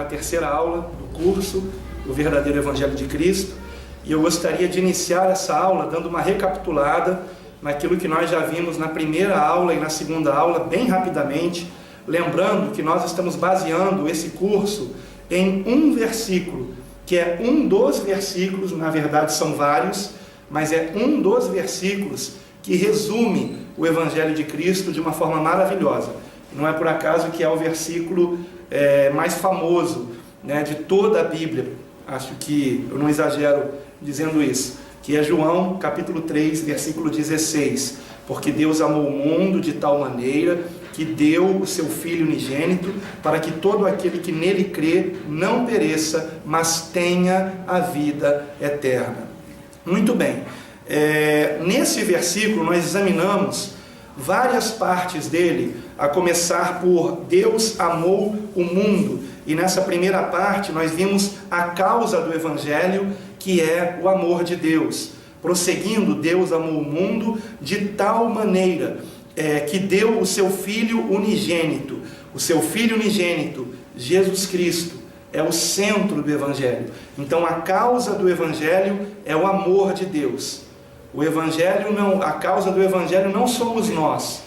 para a terceira aula do curso O Verdadeiro Evangelho de Cristo, e eu gostaria de iniciar essa aula dando uma recapitulada naquilo que nós já vimos na primeira aula e na segunda aula, bem rapidamente, lembrando que nós estamos baseando esse curso em um versículo, que é um dos versículos, na verdade são vários, mas é um dos versículos que resume o Evangelho de Cristo de uma forma maravilhosa. Não é por acaso que é o versículo mais famoso, né, de toda a Bíblia. Acho que eu não exagero dizendo isso, que é João capítulo 3, versículo 16. Porque Deus amou o mundo de tal maneira que deu o seu Filho unigênito, para que todo aquele que nele crê não pereça, mas tenha a vida eterna. Muito bem, nesse versículo nós examinamos várias partes dele, a começar por Deus amou o mundo, e nessa primeira parte nós vimos a causa do Evangelho, que é o amor de Deus. Prosseguindo, Deus amou o mundo de tal maneira que deu o seu Filho unigênito. O seu Filho unigênito, Jesus Cristo, é o centro do Evangelho. Então a causa do Evangelho é o amor de Deus. O Evangelho não, a causa do Evangelho não somos nós,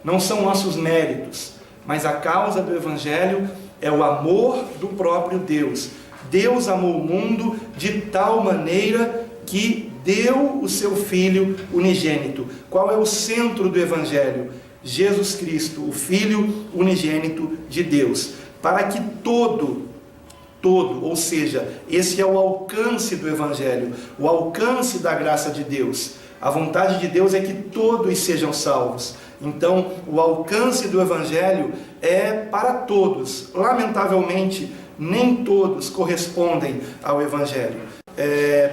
não são nossos méritos, mas a causa do Evangelho é o amor do próprio Deus. Deus amou o mundo de tal maneira que deu o seu Filho unigênito. Qual é o centro do Evangelho? Jesus Cristo, o Filho unigênito de Deus. Para que todo, ou seja, esse é o alcance do Evangelho, o alcance da graça de Deus. A vontade de Deus é que todos sejam salvos. Então, o alcance do Evangelho é para todos. Lamentavelmente, nem todos correspondem ao Evangelho.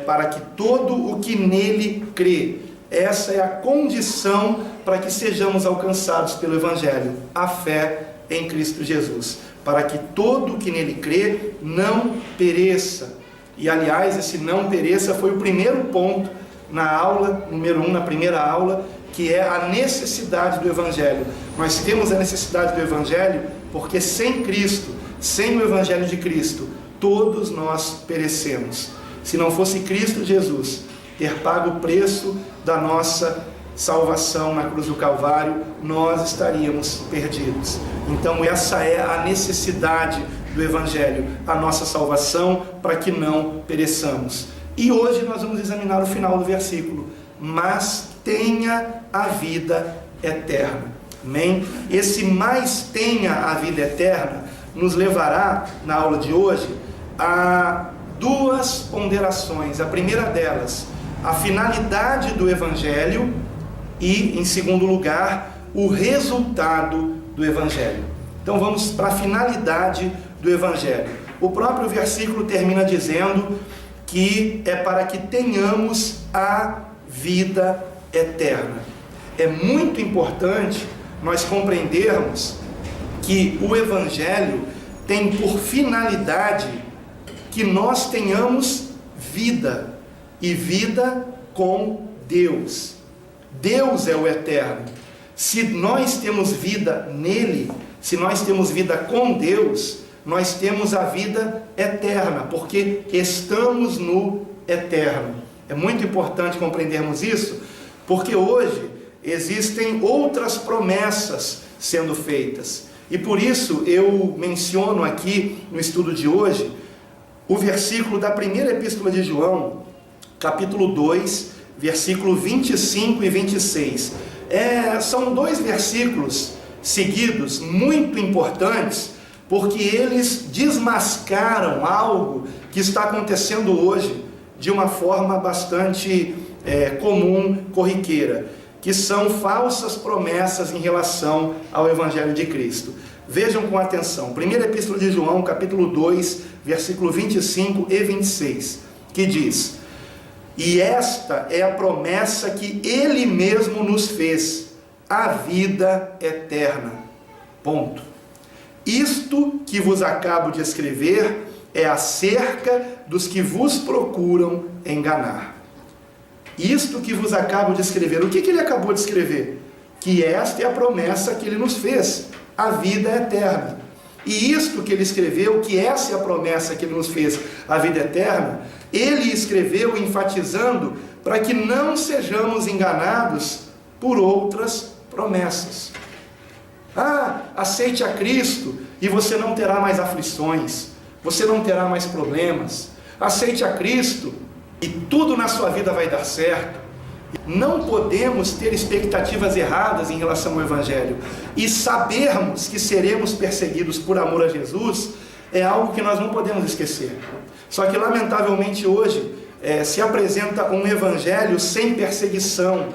Para que todo o que nele crê. Essa é a condição para que sejamos alcançados pelo Evangelho, a fé em Cristo Jesus. Para que todo o que nele crê não pereça. E aliás, esse não pereça foi o primeiro ponto na aula, número 1, na primeira aula, que é a necessidade do Evangelho. Nós temos a necessidade do Evangelho porque sem Cristo, sem o Evangelho de Cristo, todos nós perecemos. Se não fosse Cristo Jesus ter pago o preço da nossa salvação na cruz do Calvário, nós estaríamos perdidos. Então essa é a necessidade do Evangelho, a nossa salvação, para que não pereçamos. E hoje nós vamos examinar o final do versículo. Mas tenha a vida eterna. Amém? Esse mais tenha a vida eterna nos levará, na aula de hoje, a duas ponderações. A primeira delas, a finalidade do Evangelho e, em segundo lugar, o resultado do Evangelho. Então vamos para a finalidade do Evangelho. O próprio versículo termina dizendo que é para que tenhamos a vida eterna. É muito importante nós compreendermos que o Evangelho tem por finalidade que nós tenhamos vida, e vida com Deus. Deus é o eterno. Se nós temos vida nele, se nós temos vida com Deus, nós temos a vida eterna, porque estamos no eterno. É muito importante compreendermos isso, porque hoje existem outras promessas sendo feitas. E por isso eu menciono aqui no estudo de hoje o versículo da primeira epístola de João, capítulo 2, versículo 25 e 26. São dois versículos seguidos muito importantes, porque eles desmascaram algo que está acontecendo hoje de uma forma bastante comum, corriqueira, que são falsas promessas em relação ao Evangelho de Cristo. Vejam com atenção, primeira epístola de João, capítulo 2, versículo 25 e 26, que diz: e esta é a promessa que Ele mesmo nos fez, a vida eterna. Ponto. Isto que vos acabo de escrever é acerca dos que vos procuram enganar. Isto que vos acabo de escrever. O que ele acabou de escrever? Que esta é a promessa que Ele nos fez, a vida eterna. E isto que ele escreveu, que essa é a promessa que ele nos fez, a vida eterna, ele escreveu enfatizando para que não sejamos enganados por outras promessas. Aceite a Cristo e você não terá mais aflições, você não terá mais problemas. Aceite a Cristo e tudo na sua vida vai dar certo. Não podemos ter expectativas erradas em relação ao Evangelho. E sabermos que seremos perseguidos por amor a Jesus é algo que nós não podemos esquecer. Só que lamentavelmente hoje se apresenta um Evangelho sem perseguição.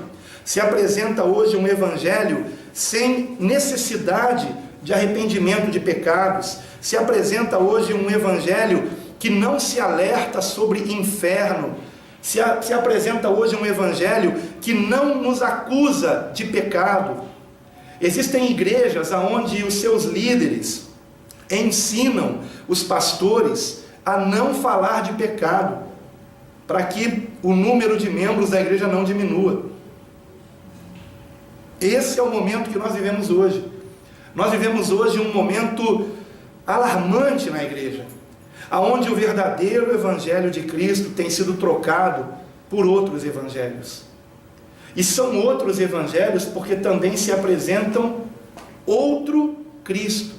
Se apresenta hoje um Evangelho sem necessidade de arrependimento de pecados. Se apresenta hoje um Evangelho que não se alerta sobre inferno. Se apresenta hoje um Evangelho que não nos acusa de pecado. Existem igrejas onde os seus líderes ensinam os pastores a não falar de pecado, para que o número de membros da igreja não diminua. Esse é o momento que nós vivemos hoje. Nós vivemos hoje um momento alarmante na igreja, onde o verdadeiro Evangelho de Cristo tem sido trocado por outros evangelhos. E são outros evangelhos porque também se apresentam outro Cristo,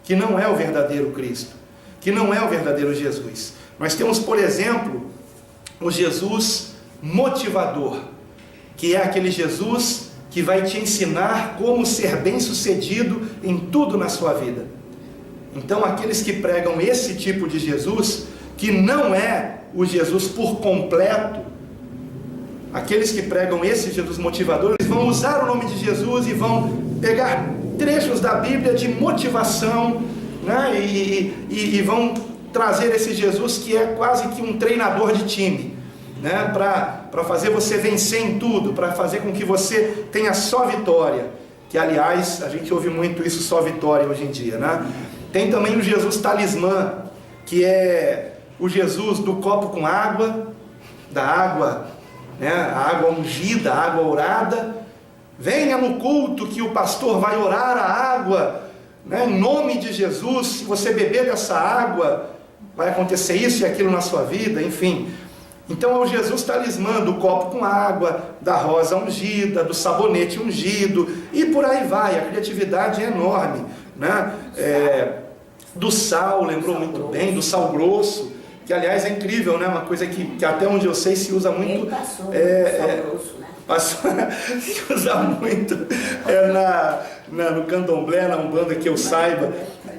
que não é o verdadeiro Cristo, que não é o verdadeiro Jesus. Nós temos, por exemplo, o Jesus motivador, que é aquele Jesus que vai te ensinar como ser bem-sucedido em tudo na sua vida. Então, aqueles que pregam esse tipo de Jesus, que não é o Jesus por completo, aqueles que pregam esse Jesus motivador, eles vão usar o nome de Jesus e vão pegar trechos da Bíblia de motivação, né? E vão trazer esse Jesus que é quase que um treinador de time, né? Para fazer você vencer em tudo, para fazer com que você tenha só vitória, que aliás, a gente ouve muito isso, só vitória hoje em dia, né? Tem também o Jesus talismã, que é o Jesus do copo com água, da água, né? A água ungida, a água orada. Venha no culto que o pastor vai orar a água, né? Em nome de Jesus. Se você beber dessa água, vai acontecer isso e aquilo na sua vida, enfim. Então é o Jesus talismã do copo com água, da rosa ungida, do sabonete ungido, e por aí vai. A criatividade é enorme, né? Do sal, lembrou muito bem, do sal grosso, que aliás é incrível, né? Uma coisa que até onde eu sei se usa muito. Sal grosso, né? Se usa muito no candomblé, na Umbanda, que eu saiba,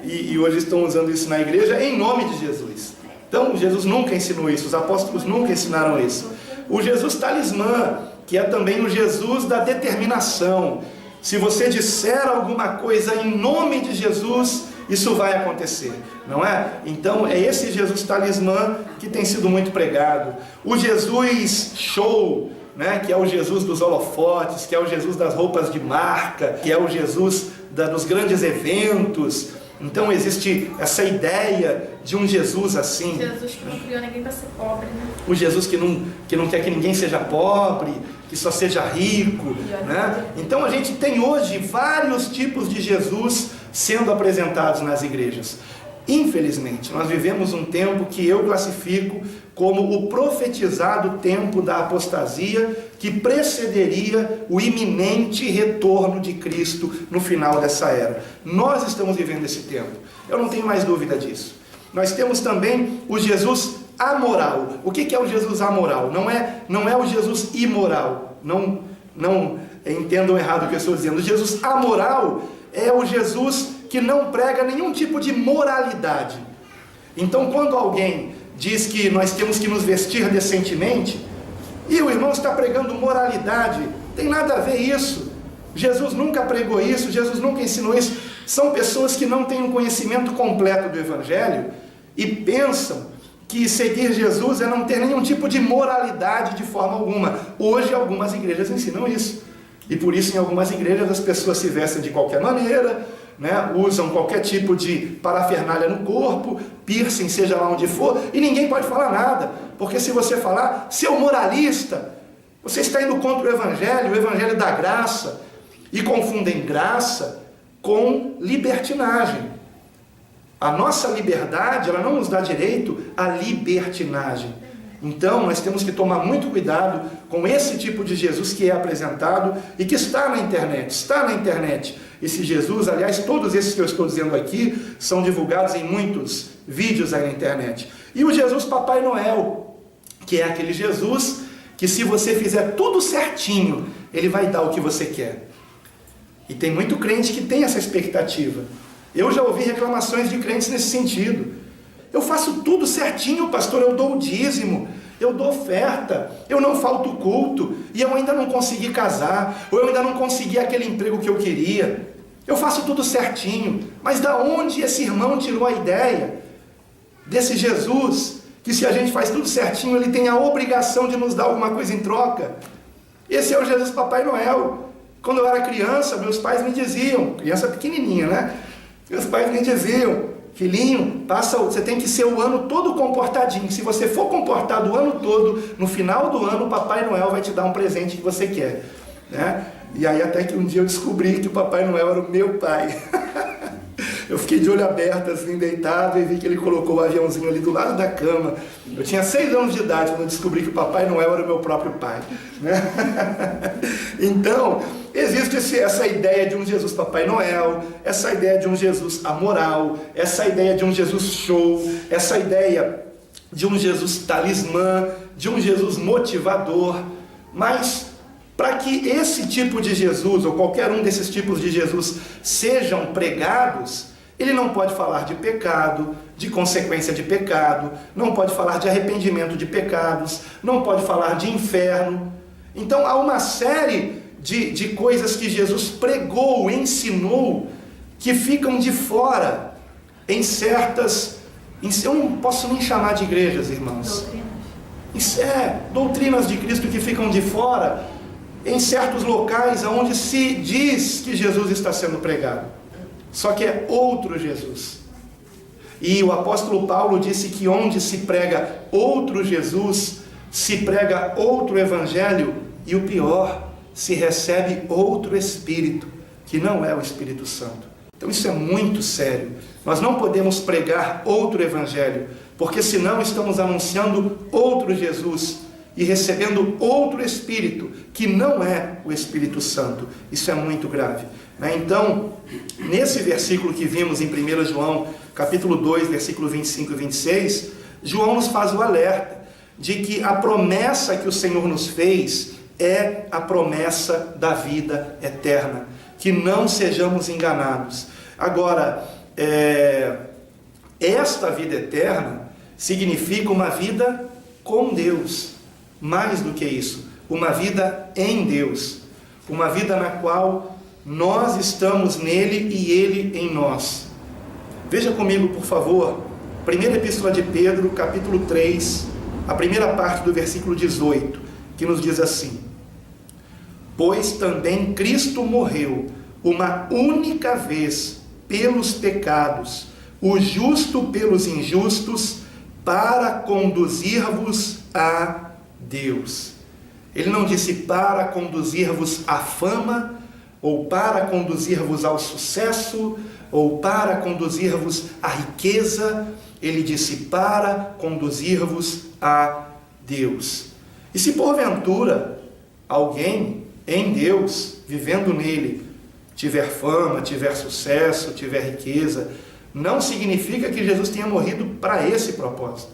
e hoje estão usando isso na igreja em nome de Jesus. Então Jesus nunca ensinou isso, os apóstolos nunca ensinaram isso. O Jesus talismã, que é também o Jesus da determinação. Se você disser alguma coisa em nome de Jesus, isso vai acontecer, não é? Então é esse Jesus talismã que tem sido muito pregado. O Jesus show, né? Que é o Jesus dos holofotes, que é o Jesus das roupas de marca, que é o Jesus dos grandes eventos. Então existe essa ideia de um Jesus assim. Jesus que não criou ninguém para ser pobre, né? O Jesus que não quer que ninguém seja pobre, que só seja rico, né? Então a gente tem hoje vários tipos de Jesus sendo apresentados nas igrejas. Infelizmente, nós vivemos um tempo que eu classifico como o profetizado tempo da apostasia, que precederia o iminente retorno de Cristo no final dessa era. Nós estamos vivendo esse tempo, eu não tenho mais dúvida disso. Nós temos também o Jesus amoral. O que é o Jesus amoral? Não é o Jesus imoral, não entendam errado o que eu estou dizendo. O Jesus amoral é o Jesus que não prega nenhum tipo de moralidade. Então, quando alguém diz que nós temos que nos vestir decentemente, e o irmão está pregando moralidade, tem nada a ver isso. Jesus nunca pregou isso, Jesus nunca ensinou isso. São pessoas que não têm um conhecimento completo do Evangelho e pensam que seguir Jesus é não ter nenhum tipo de moralidade de forma alguma. Hoje algumas igrejas ensinam isso. E por isso em algumas igrejas as pessoas se vestem de qualquer maneira, né? Usam qualquer tipo de parafernália no corpo, piercing, seja lá onde for, e ninguém pode falar nada. Porque se você falar, seu moralista, você está indo contra o Evangelho da graça, e confundem graça com libertinagem. A nossa liberdade, ela não nos dá direito à libertinagem. Então, nós temos que tomar muito cuidado com esse tipo de Jesus que é apresentado e que está na internet. Esse Jesus, aliás, todos esses que eu estou dizendo aqui, são divulgados em muitos vídeos aí na internet. E o Jesus Papai Noel, que é aquele Jesus que, se você fizer tudo certinho, ele vai dar o que você quer. E tem muito crente que tem essa expectativa. Eu já ouvi reclamações de crentes nesse sentido. Eu faço tudo certinho, pastor, eu dou o dízimo, eu dou oferta, eu não falto culto, e eu ainda não consegui casar, ou eu ainda não consegui aquele emprego que eu queria. Eu faço tudo certinho, mas da onde esse irmão tirou a ideia desse Jesus, que se a gente faz tudo certinho, ele tem a obrigação de nos dar alguma coisa em troca? Esse é o Jesus Papai Noel. Quando eu era criança, meus pais me diziam, criança pequenininha, né? Meus pais me diziam: filhinho, você tem que ser o ano todo comportadinho. Se você for comportado o ano todo, no final do ano, o Papai Noel vai te dar um presente que você quer, né? E aí até que um dia eu descobri que o Papai Noel era o meu pai. Eu fiquei de olho aberto, assim, deitado, e vi que ele colocou o aviãozinho ali do lado da cama. Eu tinha 6 anos de idade quando eu descobri que o Papai Noel era o meu próprio pai, né? Então, existe essa ideia de um Jesus Papai Noel, essa ideia de um Jesus amoral, essa ideia de um Jesus show, essa ideia de um Jesus talismã, de um Jesus motivador. Mas para que esse tipo de Jesus, ou qualquer um desses tipos de Jesus, sejam pregados, ele não pode falar de pecado, de consequência de pecado, não pode falar de arrependimento de pecados, não pode falar de inferno. Então há uma série de coisas que Jesus pregou, ensinou, que ficam de fora em certas, eu não posso nem chamar de igrejas, irmãos. Doutrinas de Cristo que ficam de fora em certos locais onde se diz que Jesus está sendo pregado. Só que é outro Jesus. E o apóstolo Paulo disse que onde se prega outro Jesus, se prega outro evangelho, e o pior, se recebe outro Espírito, que não é o Espírito Santo. Então isso é muito sério. Nós não podemos pregar outro evangelho, porque senão estamos anunciando outro Jesus e recebendo outro Espírito, que não é o Espírito Santo. Isso é muito grave. Então, nesse versículo que vimos em 1 João, capítulo 2, versículo 25 e 26, João nos faz o alerta de que a promessa que o Senhor nos fez é a promessa da vida eterna, que não sejamos enganados. Agora, esta vida eterna significa uma vida com Deus, mais do que isso, uma vida em Deus, uma vida na qual nós estamos nele e ele em nós. Veja comigo, por favor, primeira epístola de Pedro, capítulo 3, a primeira parte do versículo 18, que nos diz assim: pois também Cristo morreu uma única vez pelos pecados, o justo pelos injustos, para conduzir-vos a Deus. Ele não disse para conduzir-vos à fama, ou para conduzir-vos ao sucesso, ou para conduzir-vos à riqueza. Ele disse para conduzir-vos a Deus. E se porventura alguém em Deus, vivendo nele, tiver fama, tiver sucesso, tiver riqueza, não significa que Jesus tenha morrido para esse propósito.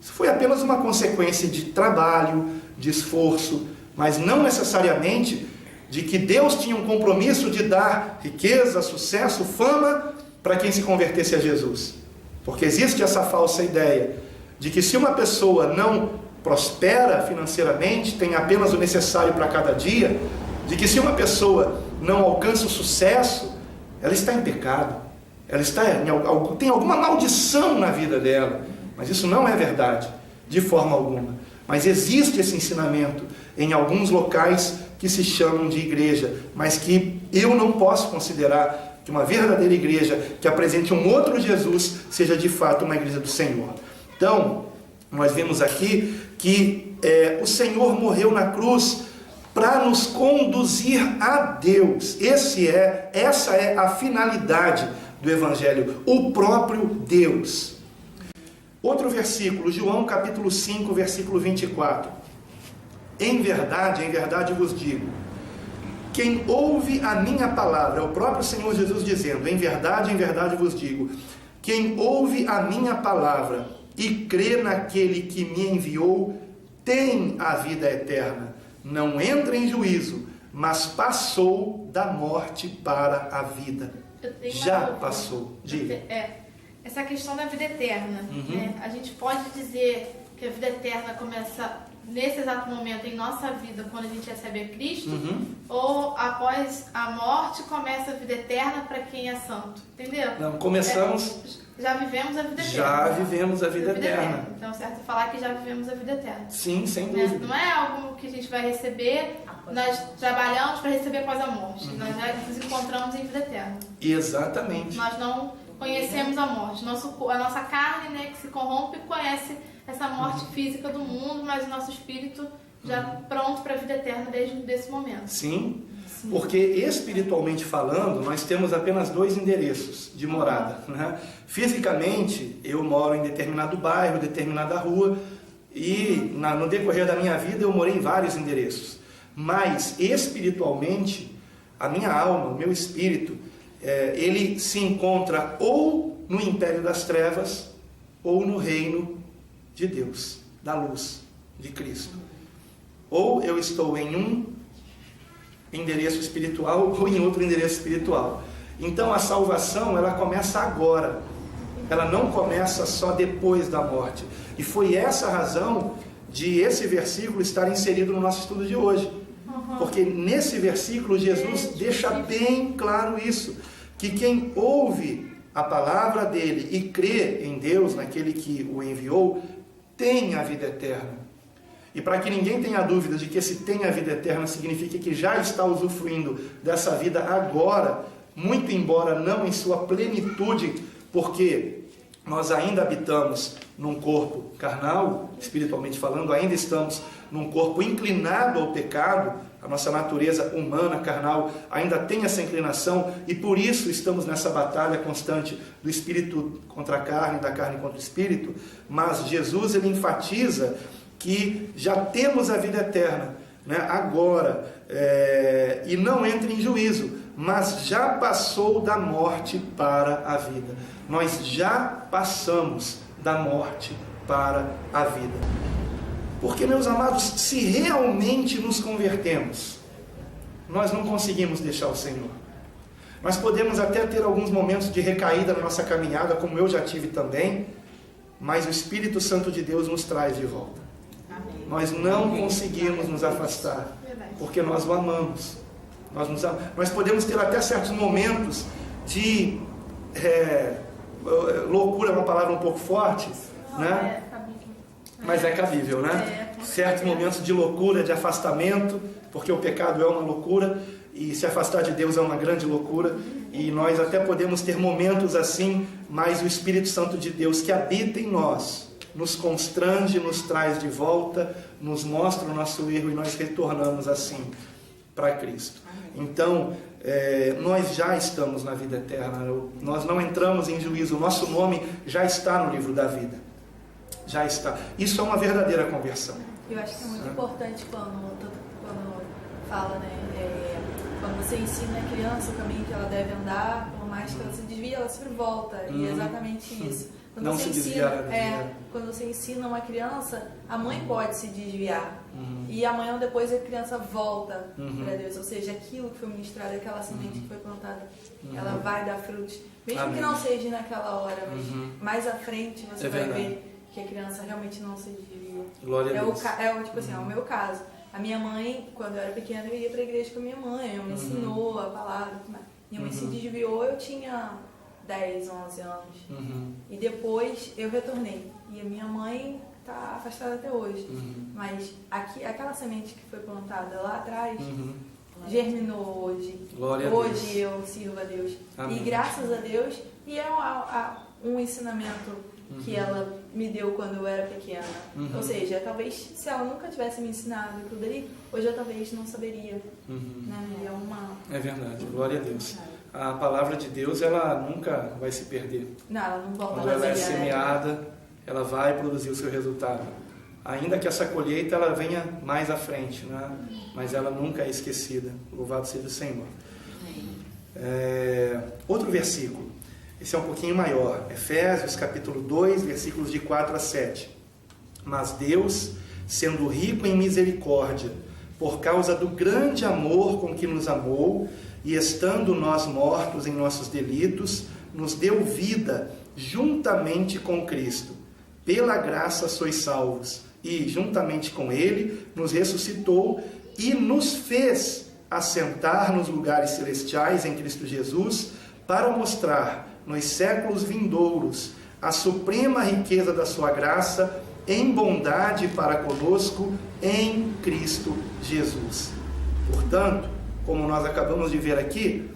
Isso foi apenas uma consequência de trabalho, de esforço, mas não necessariamente de que Deus tinha um compromisso de dar riqueza, sucesso, fama para quem se convertesse a Jesus. Porque existe essa falsa ideia de que se uma pessoa não prospera financeiramente, tem apenas o necessário para cada dia, de que se uma pessoa não alcança o sucesso, ela está em pecado, tem alguma maldição na vida dela. Mas isso não é verdade, de forma alguma. Mas existe esse ensinamento em alguns locais que se chamam de igreja, mas que eu não posso considerar que uma verdadeira igreja que apresente um outro Jesus seja de fato uma igreja do Senhor. Então, nós vemos aqui que o Senhor morreu na cruz para nos conduzir a Deus. Essa é a finalidade do Evangelho, o próprio Deus. Outro versículo, João capítulo 5, versículo 24. Em verdade vos digo, quem ouve a minha palavra, é o próprio Senhor Jesus dizendo, em verdade vos digo, quem ouve a minha palavra e crê naquele que me enviou, tem a vida eterna, não entra em juízo, mas passou da morte para a vida. Já passou. Diga. Essa questão da vida eterna. Né? A gente pode dizer que a vida eterna começa nesse exato momento em nossa vida, quando a gente recebe a Cristo, ou após a morte começa a vida eterna para quem é santo. Entendeu? Não, começamos... Já vivemos a vida eterna. Já vivemos a vida eterna. Então, certo falar que já vivemos a vida eterna. Sim, sem dúvida. Não é algo que a gente vai receber, nós trabalhamos para receber após a morte. Nós já nos encontramos em vida eterna. Exatamente. Nós não conhecemos a morte. A nossa carne, né, que se corrompe, conhece essa morte física do mundo, mas o nosso espírito já pronto para a vida eterna desde esse momento. Sim. Porque espiritualmente falando, nós temos apenas 2 endereços de morada. Né? Fisicamente, eu moro em determinado bairro, determinada rua, e no decorrer da minha vida eu morei em vários endereços. Mas espiritualmente, a minha alma, o meu espírito, ele se encontra ou no império das trevas, ou no reino de Deus, da luz, de Cristo. Ou eu estou em um endereço espiritual ou em outro endereço espiritual. Então a salvação, ela começa agora, ela não começa só depois da morte. E foi essa a razão de esse versículo estar inserido no nosso estudo de hoje, porque nesse versículo Jesus deixa bem claro isso, que quem ouve a palavra dele e crê em Deus, naquele que o enviou, tem a vida eterna. E para que ninguém tenha dúvida de que esse tem a vida eterna significa que já está usufruindo dessa vida agora, muito embora não em sua plenitude, porque nós ainda habitamos num corpo carnal, espiritualmente falando, ainda estamos num corpo inclinado ao pecado, a nossa natureza humana, carnal, ainda tem essa inclinação, e por isso estamos nessa batalha constante do espírito contra a carne, da carne contra o espírito. Mas Jesus, ele enfatiza que já temos a vida eterna, né, agora, e não entra em juízo, mas já passou da morte para a vida. Nós já passamos da morte para a vida. Porque, meus amados, se realmente nos convertemos, nós não conseguimos deixar o Senhor. Nós podemos até ter alguns momentos de recaída na nossa caminhada, como eu já tive também, mas o Espírito Santo de Deus nos traz de volta. Nós não conseguimos nos afastar, porque nós o amamos. Nós podemos ter até certos momentos de loucura, é uma palavra um pouco forte, né? Mas é cabível, né? Certos momentos de loucura, de afastamento, porque o pecado é uma loucura, e se afastar de Deus é uma grande loucura, e nós até podemos ter momentos assim, mas o Espírito Santo de Deus que habita em nós, nos constrange, nos traz de volta, nos mostra o nosso erro e nós retornamos assim para Cristo. Então, nós já estamos na vida eterna, nós não entramos em juízo, o nosso nome já está no livro da vida, já está. Isso é uma verdadeira conversão. Eu acho que é muito importante quando fala, né, quando você ensina a criança o caminho que ela deve andar, por mais que ela se desvie, ela sempre volta, e é exatamente isso. Quando não você se ensina, desviar. quando você ensina uma criança, a mãe pode se desviar. E amanhã ou depois a criança volta para Deus. Ou seja, aquilo que foi ministrado, aquela semente que foi plantada, ela vai dar frutos. Mesmo Amém. que não seja naquela hora, mas mais à frente você vai verdade. ver que a criança realmente não se desvia. Glória a Deus. Tipo assim, é o meu caso. A minha mãe, quando eu era pequena, eu ia para a igreja com a minha mãe. Me ensinou a palavra. Minha mãe se desviou, eu tinha 10, 11 anos. E depois eu retornei. E a minha mãe está afastada até hoje. Mas aquela semente que foi plantada lá atrás germinou hoje. Glória a hoje Deus. eu sirvo a Deus. Amém. E graças a Deus, e é um ensinamento que ela me deu quando eu era pequena. Ou seja, talvez se ela nunca tivesse me ensinado aquilo dali, hoje eu talvez não saberia. Né? É verdade, glória a Deus. a palavra de Deus, ela nunca vai se perder. Não, ela não volta Quando ela é vazia, né? semeada, ela vai produzir o seu resultado. Ainda que essa colheita ela venha mais à frente, né? Mas ela nunca é esquecida. Louvado seja o Senhor. Outro versículo, esse é um pouquinho maior, Efésios capítulo 2, versículos de 4 a 7. Mas Deus, sendo rico em misericórdia, por causa do grande amor com que nos amou, e estando nós mortos em nossos delitos, nos deu vida juntamente com Cristo. Pela graça sois salvos, e juntamente com Ele nos ressuscitou e nos fez assentar nos lugares celestiais em Cristo Jesus, para mostrar nos séculos vindouros a suprema riqueza da sua graça em bondade para conosco em Cristo Jesus. Portanto, como nós acabamos de ver aqui,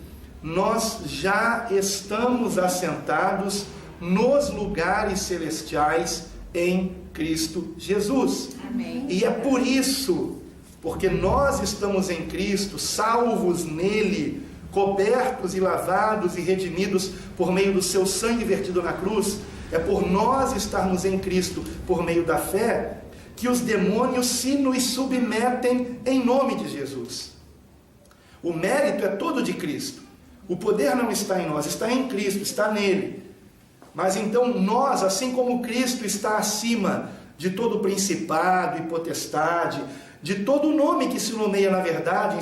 nós já estamos assentados nos lugares celestiais em Cristo Jesus. Amém. E é por isso, porque nós estamos em Cristo, salvos nele, cobertos e lavados e redimidos por meio do seu sangue vertido na cruz, é por nós estarmos em Cristo por meio da fé, que os demônios se nos submetem em nome de Jesus. O mérito é todo de Cristo. O poder não está em nós, está em Cristo, está nele. Mas então nós, assim como Cristo está acima de todo principado e potestade, de todo nome que se nomeia na verdade, em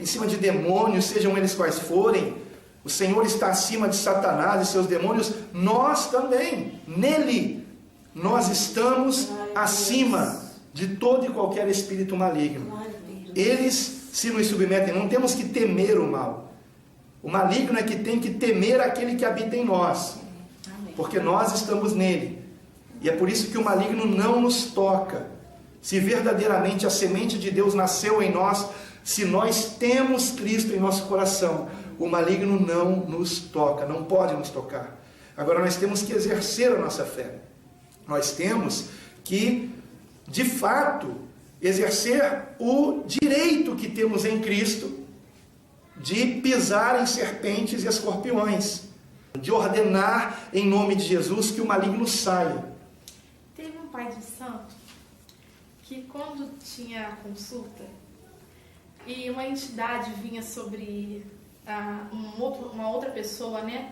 cima de demônios, sejam eles quais forem, o Senhor está acima de Satanás e seus demônios, nós também, nele, nós estamos acima de todo e qualquer espírito maligno. Eles se nos submetem, não temos que temer o mal. O maligno é que tem que temer aquele que habita em nós, porque nós estamos nele. E é por isso que o maligno não nos toca. Se verdadeiramente a semente de Deus nasceu em nós, se nós temos Cristo em nosso coração, o maligno não nos toca, não pode nos tocar. Agora nós temos que exercer a nossa fé. Nós temos que, de fato, exercer o direito que temos em Cristo de pisar em serpentes e escorpiões, de ordenar em nome de Jesus que o maligno saia. Teve um pai de santo que, quando tinha consulta e uma entidade vinha sobre uma outra pessoa, né,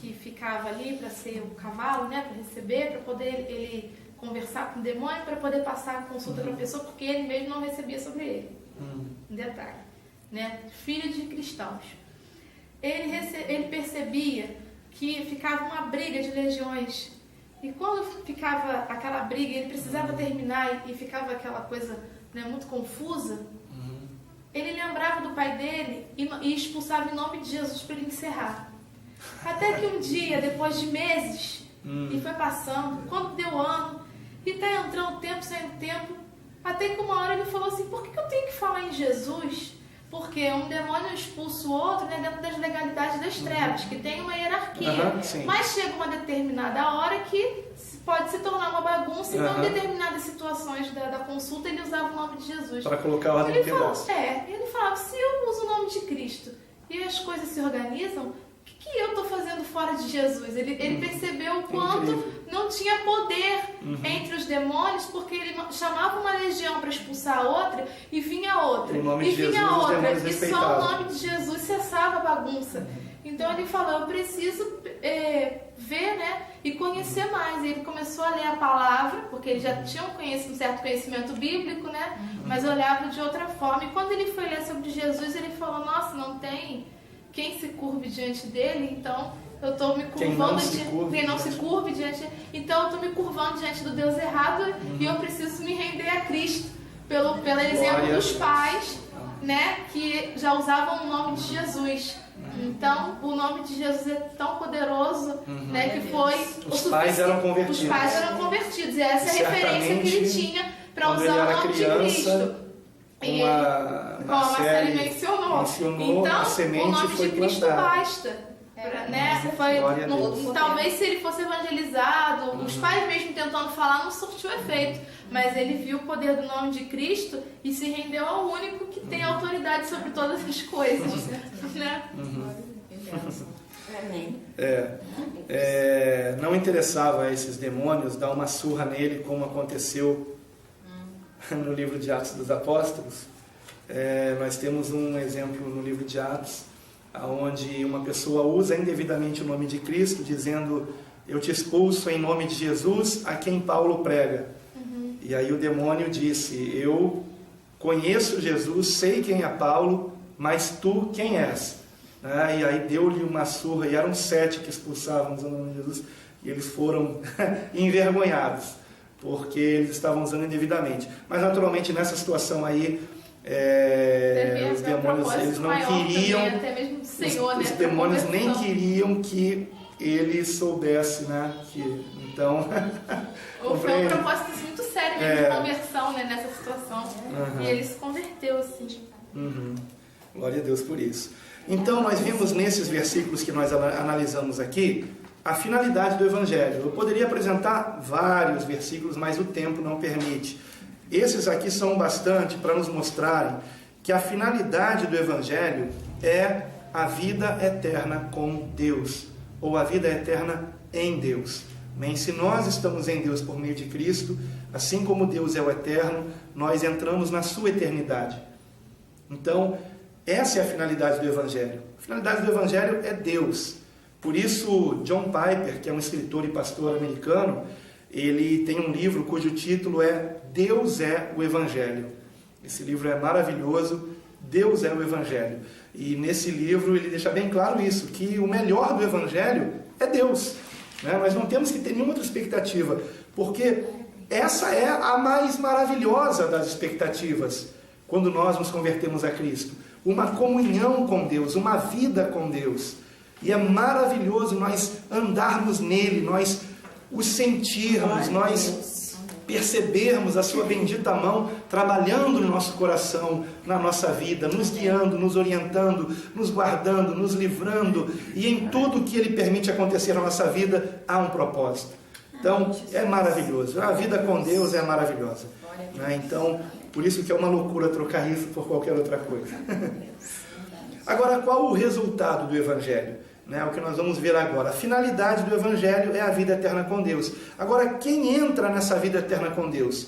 que ficava ali para ser o cavalo, né, para receber, para poder ele conversar com o demônio, para poder passar a consulta para a pessoa, porque ele mesmo não recebia sobre ele. Um detalhe, né, filho de cristãos. Ele percebia que ficava uma briga de legiões. E quando ficava aquela briga, ele precisava terminar e ficava aquela coisa, né, muito confusa, ele lembrava do pai dele e expulsava em nome de Jesus para ele encerrar. Até que um dia, depois de meses, e foi passando, quando deu ano, e está entrando tempo, saindo tempo, até que uma hora ele falou assim, por que eu tenho que falar em Jesus? Porque um demônio expulsa o outro, né, dentro das legalidades das trevas, que tem uma hierarquia. Mas chega uma determinada hora que pode se tornar uma bagunça, então em determinadas situações da consulta ele usava o nome de Jesus. Para colocar a ordem em pedaço. Ele falava, se eu uso o nome de Cristo e as coisas se organizam, o que eu estou fazendo fora de Jesus? Ele percebeu o quanto não tinha poder entre os demônios, porque ele chamava uma legião para expulsar a outra e vinha outra. E vinha outra. E só o nome de Jesus cessava a bagunça. Então ele falou, eu preciso ver, né, e conhecer mais. E ele começou a ler a palavra, porque ele já tinha um certo conhecimento bíblico, né, mas olhava de outra forma. E quando ele foi ler sobre Jesus, ele falou, nossa, não tem quem se curve diante dele, então eu estou me curvando quem não se curve diante, então eu estou me curvando diante do Deus errado e eu preciso me render a Cristo, pelo exemplo dos pais, né, que já usavam o nome de Jesus. Então o nome de Jesus é tão poderoso, né, que foi os pais eram convertidos. Os pais eram convertidos, e essa é a referência que ele tinha para usar o nome de Cristo. Como a Marcele mencionou. Então, a semente o nome foi de Cristo plantada. basta. Né? Talvez se ele fosse evangelizado, os pais mesmo tentando falar, não surtiu efeito. Mas ele viu o poder do nome de Cristo e se rendeu ao único que tem autoridade sobre todas as coisas. Né? Amém. Não interessava a esses demônios dar uma surra nele, como aconteceu no livro de Atos dos Apóstolos. Nós temos um exemplo no livro de Atos, onde uma pessoa usa indevidamente o nome de Cristo, dizendo: eu te expulso em nome de Jesus, a quem Paulo prega. E aí o demônio disse: eu conheço Jesus, sei quem é Paulo, mas tu quem és? E aí deu-lhe uma surra, e eram 7 que expulsavam usando o nome de Jesus, e eles foram envergonhados, porque eles estavam usando indevidamente. Mas naturalmente nessa situação aí, os demônios, eles não queriam, também, até mesmo do Senhor, os demônios nem queriam que ele soubesse, né? Então, foi um propósito muito sério mesmo de conversão, né, nessa situação. E ele se converteu, assim. Glória a Deus por isso. Então, nós vimos nesses versículos que nós analisamos aqui a finalidade do Evangelho. Eu poderia apresentar vários versículos, mas o tempo não permite. Esses aqui são bastante para nos mostrarem que a finalidade do Evangelho é a vida eterna com Deus, ou a vida eterna em Deus. Bem, se nós estamos em Deus por meio de Cristo, assim como Deus é o eterno, nós entramos na sua eternidade. Então, essa é a finalidade do Evangelho. A finalidade do Evangelho é Deus. Por isso, John Piper, que é um escritor e pastor americano, ele tem um livro cujo título é Deus é o Evangelho. Esse livro é maravilhoso, Deus é o Evangelho. E nesse livro ele deixa bem claro isso, que o melhor do Evangelho é Deus. Nós não temos que ter nenhuma outra expectativa, porque essa é a mais maravilhosa das expectativas, quando nós nos convertemos a Cristo. Uma comunhão com Deus, uma vida com Deus. E é maravilhoso nós andarmos nele, nós o sentirmos, nós percebermos a sua bendita mão trabalhando no nosso coração, na nossa vida, nos guiando, nos orientando, nos guardando, nos livrando, e em tudo que ele permite acontecer na nossa vida há um propósito. Então é maravilhoso, a vida com Deus é maravilhosa, Então, por isso que é uma loucura trocar isso por qualquer outra coisa. Agora, qual o resultado do Evangelho? O que nós vamos ver agora. A finalidade do Evangelho é a vida eterna com Deus. Agora, quem entra nessa vida eterna com Deus?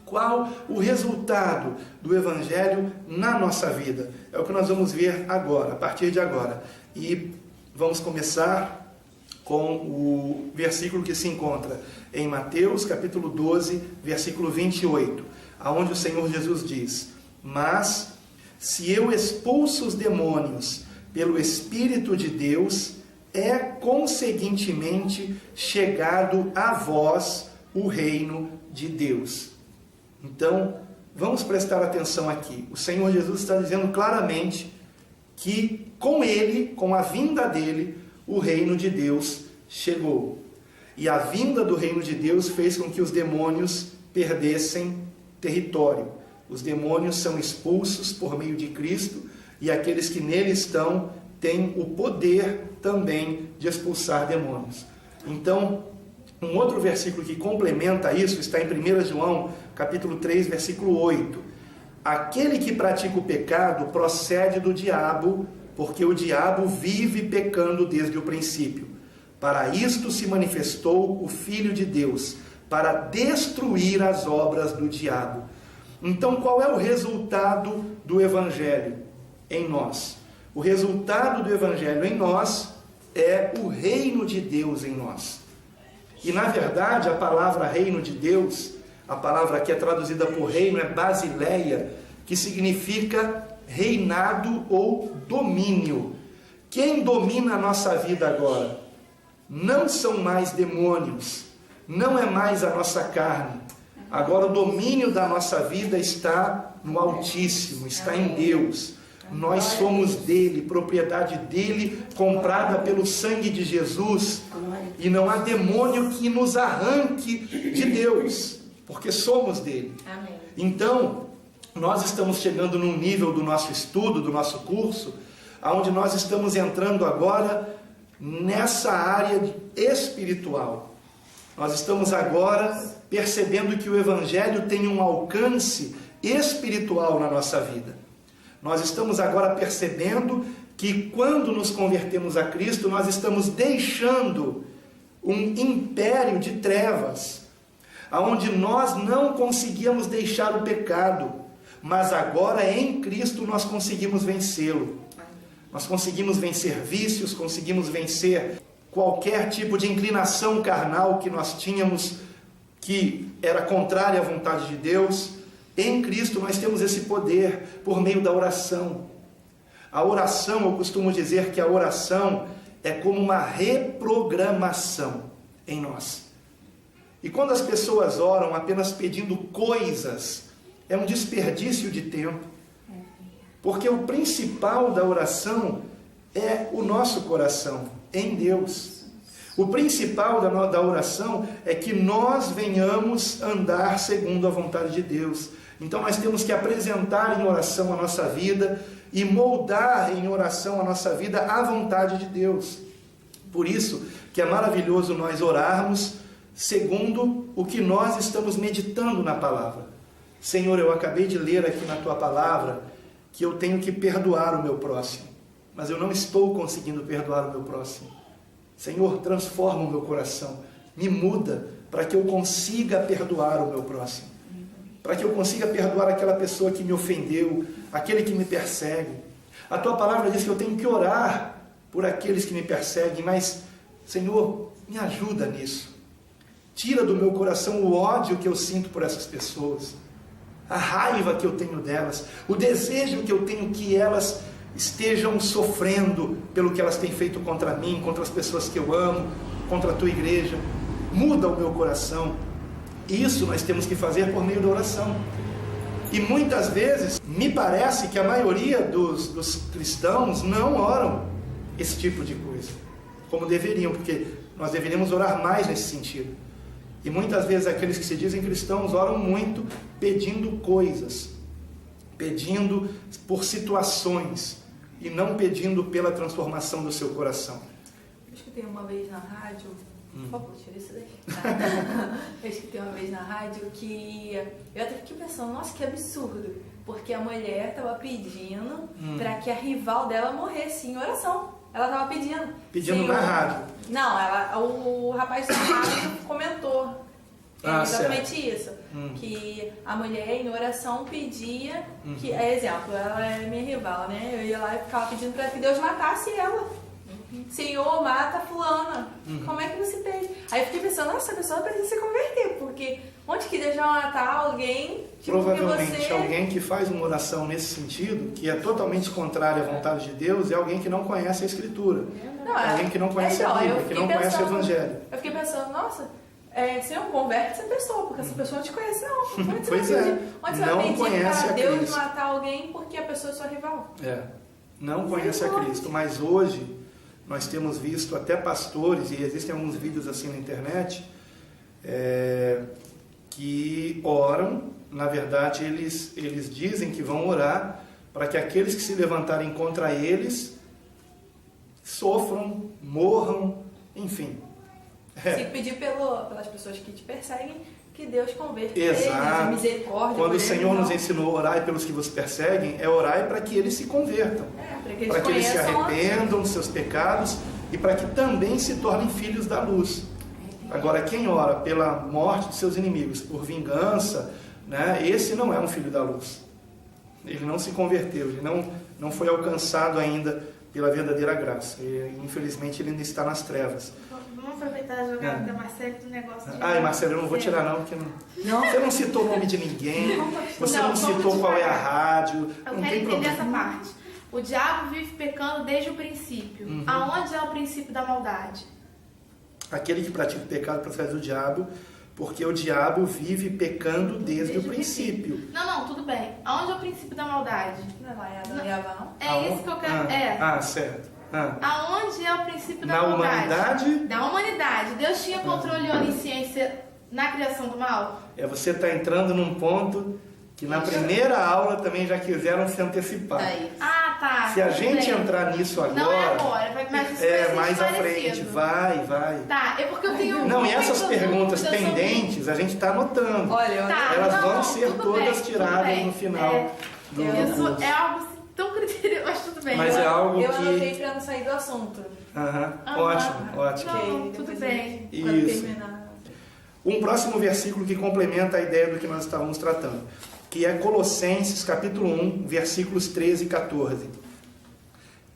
Qual o resultado do Evangelho na nossa vida? É o que nós vamos ver agora, a partir de agora. E vamos começar com o versículo que se encontra em Mateus, capítulo 12, versículo 28, aonde o Senhor Jesus diz: mas se eu expulso os demônios pelo Espírito de Deus, é conseguintemente chegado a vós o reino de Deus. Então, vamos prestar atenção aqui. O Senhor Jesus está dizendo claramente que com ele, com a vinda dele, o reino de Deus chegou. E a vinda do reino de Deus fez com que os demônios perdessem território. Os demônios são expulsos por meio de Cristo, e aqueles que nele estão têm o poder também de expulsar demônios. Então, um outro versículo que complementa isso está em 1 João, capítulo 3, versículo 8. Aquele que pratica o pecado procede do diabo, porque o diabo vive pecando desde o princípio. Para isto se manifestou o Filho de Deus, para destruir as obras do diabo. Então, qual é o resultado do Evangelho em nós? O resultado do Evangelho em nós é o reino de Deus em nós. E, na verdade, a palavra reino de Deus, a palavra que é traduzida por reino é basileia, que significa reinado ou domínio. Quem domina a nossa vida agora? Não são mais demônios, não é mais a nossa carne. Agora o domínio da nossa vida está no Altíssimo, está em Deus. Nós somos dele, propriedade dele, comprada pelo sangue de Jesus. E não há demônio que nos arranque de Deus, porque somos dele. Então, nós estamos chegando num nível do nosso estudo, do nosso curso, onde nós estamos entrando agora nessa área espiritual. Nós estamos agora percebendo que o Evangelho tem um alcance espiritual na nossa vida. Nós estamos agora percebendo que quando nos convertemos a Cristo, nós estamos deixando um império de trevas, onde nós não conseguíamos deixar o pecado, mas agora em Cristo nós conseguimos vencê-lo. Nós conseguimos vencer vícios, conseguimos vencer qualquer tipo de inclinação carnal que nós tínhamos, que era contrária à vontade de Deus. Em Cristo nós temos esse poder por meio da oração. A oração, eu costumo dizer que a oração é como uma reprogramação em nós. E quando as pessoas oram apenas pedindo coisas, é um desperdício de tempo. Porque o principal da oração é o nosso coração em Deus. O principal da oração é que nós venhamos andar segundo a vontade de Deus. Então nós temos que apresentar em oração a nossa vida e moldar em oração a nossa vida à vontade de Deus. Por isso que é maravilhoso nós orarmos segundo o que nós estamos meditando na palavra. Senhor, eu acabei de ler aqui na tua palavra que eu tenho que perdoar o meu próximo, mas eu não estou conseguindo perdoar o meu próximo. Senhor, transforma o meu coração, me muda para que eu consiga perdoar o meu próximo, para que eu consiga perdoar aquela pessoa que me ofendeu, aquele que me persegue. A tua palavra diz que eu tenho que orar por aqueles que me perseguem, mas, Senhor, me ajuda nisso. Tira do meu coração o ódio que eu sinto por essas pessoas, a raiva que eu tenho delas, o desejo que eu tenho que elas estejam sofrendo pelo que elas têm feito contra mim, contra as pessoas que eu amo, contra a tua igreja. Muda o meu coração. Isso nós temos que fazer por meio da oração. E muitas vezes, me parece que a maioria dos cristãos não oram esse tipo de coisa, como deveriam, porque nós deveríamos orar mais nesse sentido. E muitas vezes aqueles que se dizem cristãos oram muito pedindo coisas, pedindo por situações e não pedindo pela transformação do seu coração. Eu escutei uma vez na rádio, por favor, tira isso daí. Eu escutei uma vez na rádio que eu até fiquei pensando, nossa, que absurdo, porque a mulher estava pedindo para que a rival dela morresse em oração. Ela estava pedindo na rádio. Não, o rapaz da rádio comentou exatamente certo. Isso. Que a mulher em oração pedia, que, exemplo, ela é minha rival, né? Eu ia lá e ficava pedindo para que Deus matasse ela. Senhor, mata fulana. Como é que você pede? Aí eu fiquei pensando, nossa, a pessoa precisa se converter, porque onde que Deus vai matar alguém? Tipo, provavelmente alguém que faz uma oração nesse sentido, que é totalmente contrária à vontade de Deus, é alguém que não conhece a Escritura. Alguém que não conhece a Bíblia, que não conhece o Evangelho. Eu fiquei pensando, nossa, Senhor, converte essa pessoa, porque essa pessoa não te conhece não. Onde pois onde não você vai pedir para Deus Cristo. matar alguém porque a pessoa é sua rival? Não conhece a Cristo, mas hoje nós temos visto até pastores, e existem alguns vídeos assim na internet, que oram, na verdade eles dizem que vão orar para que aqueles que se levantarem contra eles sofram, morram, enfim. Se pedir pelas pessoas que te perseguem, que Deus converta eles, de misericórdia. Quando o Senhor nos ensinou a orar pelos que vos perseguem, orar para que eles se convertam, para que eles se arrependam dos seus pecados e para que também se tornem filhos da luz. Agora, quem ora pela morte de seus inimigos, por vingança, né, esse não é um filho da luz. Ele não se converteu, ele não foi alcançado ainda pela verdadeira graça. E, infelizmente, ele ainda está nas trevas. Vamos aproveitar e jogar até Marcelo do negócio de... Marcelo, eu não vou tirar não, porque você não citou o nome de ninguém, você não citou qual é a rádio. Eu quero entender essa parte. O diabo vive pecando desde o princípio. Aonde é o princípio da maldade? Aquele que pratica o pecado procede do diabo, porque o diabo vive pecando desde o princípio. Não, tudo bem. Aonde é o princípio da maldade? Não é lá em Adão e Eva, não? É isso que eu quero. Certo. Aonde é o princípio da maldade? Na humanidade? Da humanidade. Deus tinha controle e onisciência na criação do mal? Você está entrando num ponto que na primeira aula também já quiseram se antecipar. Tá. Se a gente entrar nisso agora... Não é agora, mas isso vai ser mais à frente. Vai. Tá, é porque eu tenho... Não, e essas perguntas pendentes a gente está anotando. Olha, elas vão ser todas tiradas no final. Isso é algo tão critério, mas tudo bem. Mas é algo eu que... anotei pra não sair do assunto. Ótimo, ótimo. Não, tudo bem. Quando Isso. terminar. Um próximo versículo que complementa a ideia do que nós estávamos tratando, que é Colossenses capítulo 1, versículos 13 e 14.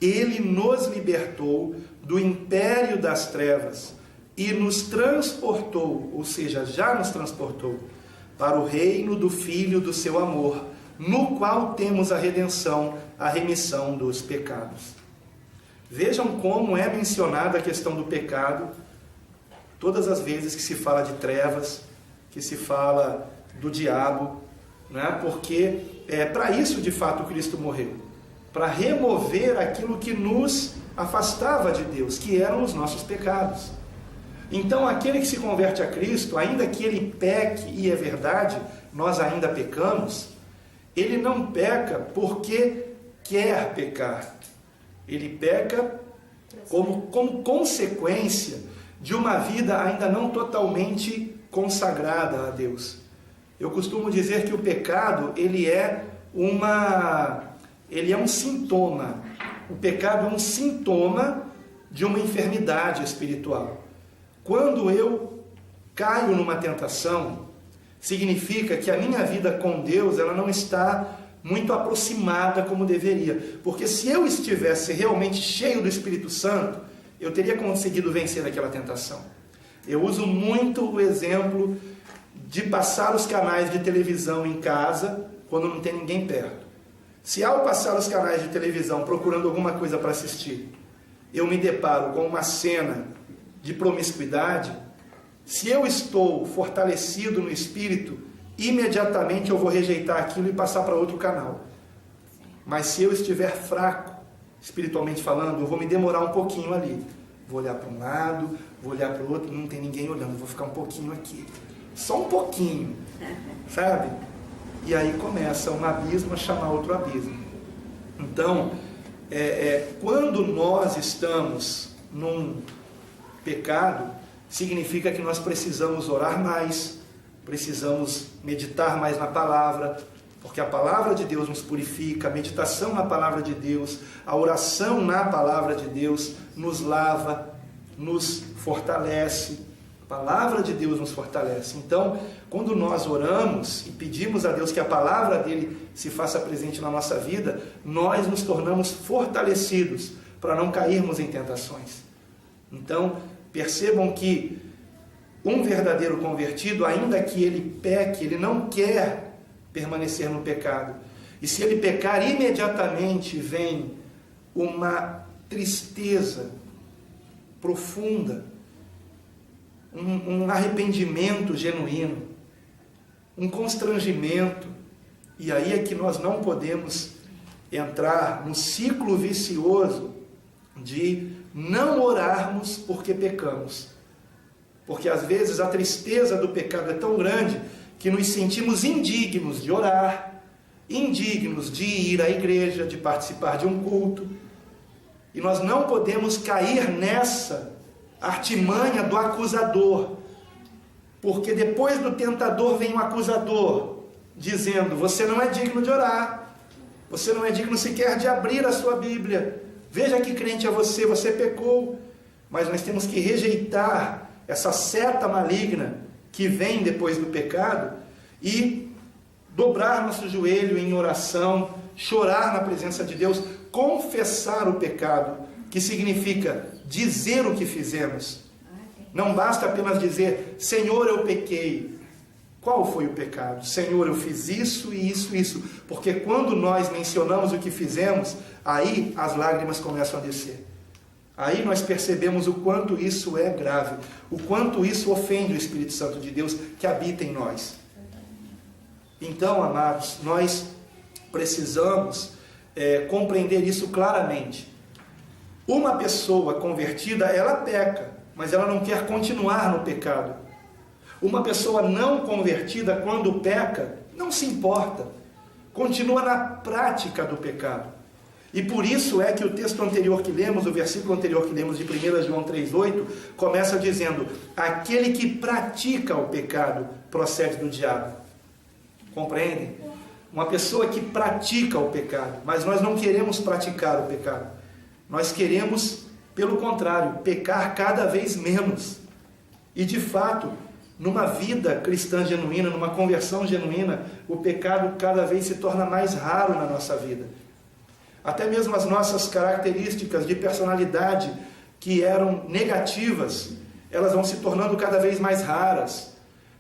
Ele nos libertou do império das trevas e nos transportou, ou seja, já nos transportou, para o reino do Filho do seu amor, no qual temos a redenção, a remissão dos pecados. Vejam como é mencionada a questão do pecado, todas as vezes que se fala de trevas, que se fala do diabo, né? Porque é para isso de fato Cristo morreu, para remover aquilo que nos afastava de Deus, que eram os nossos pecados. Então aquele que se converte a Cristo, ainda que ele peque, e é verdade, nós ainda pecamos, ele não peca porque quer pecar. Ele peca como consequência de uma vida ainda não totalmente consagrada a Deus. Eu costumo dizer que o pecado, ele é um sintoma. O pecado é um sintoma de uma enfermidade espiritual. Quando eu caio numa tentação, significa que a minha vida com Deus, ela não está muito aproximada como deveria. Porque se eu estivesse realmente cheio do Espírito Santo, eu teria conseguido vencer aquela tentação. Eu uso muito o exemplo de passar os canais de televisão em casa quando não tem ninguém perto. Se ao passar os canais de televisão procurando alguma coisa para assistir, eu me deparo com uma cena de promiscuidade, se eu estou fortalecido no espírito, imediatamente eu vou rejeitar aquilo e passar para outro canal. Mas se eu estiver fraco, espiritualmente falando, eu vou me demorar um pouquinho ali. Vou olhar para um lado, vou olhar para o outro, não tem ninguém olhando, vou ficar um pouquinho aqui. Só um pouquinho, sabe? E aí começa um abismo a chamar outro abismo. Então, quando nós estamos num pecado, significa que nós precisamos orar mais, precisamos meditar mais na palavra, porque a palavra de Deus nos purifica, a meditação na palavra de Deus, a oração na palavra de Deus nos lava, nos fortalece. A palavra de Deus nos fortalece. Então, quando nós oramos e pedimos a Deus que a palavra dele se faça presente na nossa vida, nós nos tornamos fortalecidos para não cairmos em tentações. Então, percebam que um verdadeiro convertido, ainda que ele peque, ele não quer permanecer no pecado. E se ele pecar, imediatamente vem uma tristeza profunda, um arrependimento genuíno, um constrangimento. E aí é que nós não podemos entrar no ciclo vicioso de não orarmos porque pecamos. Porque às vezes a tristeza do pecado é tão grande que nos sentimos indignos de orar, indignos de ir à igreja, de participar de um culto. E nós não podemos cair nessa artimanha do acusador. Porque depois do tentador vem o acusador, dizendo: você não é digno de orar, você não é digno sequer de abrir a sua Bíblia. Veja que crente é você, você pecou. Mas nós temos que rejeitar essa seta maligna que vem depois do pecado e dobrar nosso joelho em oração, chorar na presença de Deus, confessar o pecado, que significa dizer o que fizemos. Não basta apenas dizer: Senhor, eu pequei. Qual foi o pecado? Senhor, eu fiz isso e isso e isso. Porque quando nós mencionamos o que fizemos, aí as lágrimas começam a descer. Aí nós percebemos o quanto isso é grave, o quanto isso ofende o Espírito Santo de Deus que habita em nós. Então, amados, nós precisamos compreender isso claramente. Uma pessoa convertida, ela peca, mas ela não quer continuar no pecado. Uma pessoa não convertida, quando peca, não se importa, continua na prática do pecado. E por isso é que o texto anterior que lemos, o versículo anterior que lemos de 1 João 3,8, começa dizendo: aquele que pratica o pecado procede do diabo. Compreendem? uma pessoa que pratica o pecado, mas nós não queremos praticar o pecado. Nós queremos, pelo contrário, pecar cada vez menos. E de fato, numa vida cristã genuína, numa conversão genuína, o pecado cada vez se torna mais raro na nossa vida. Até mesmo as nossas características de personalidade que eram negativas, elas vão se tornando cada vez mais raras.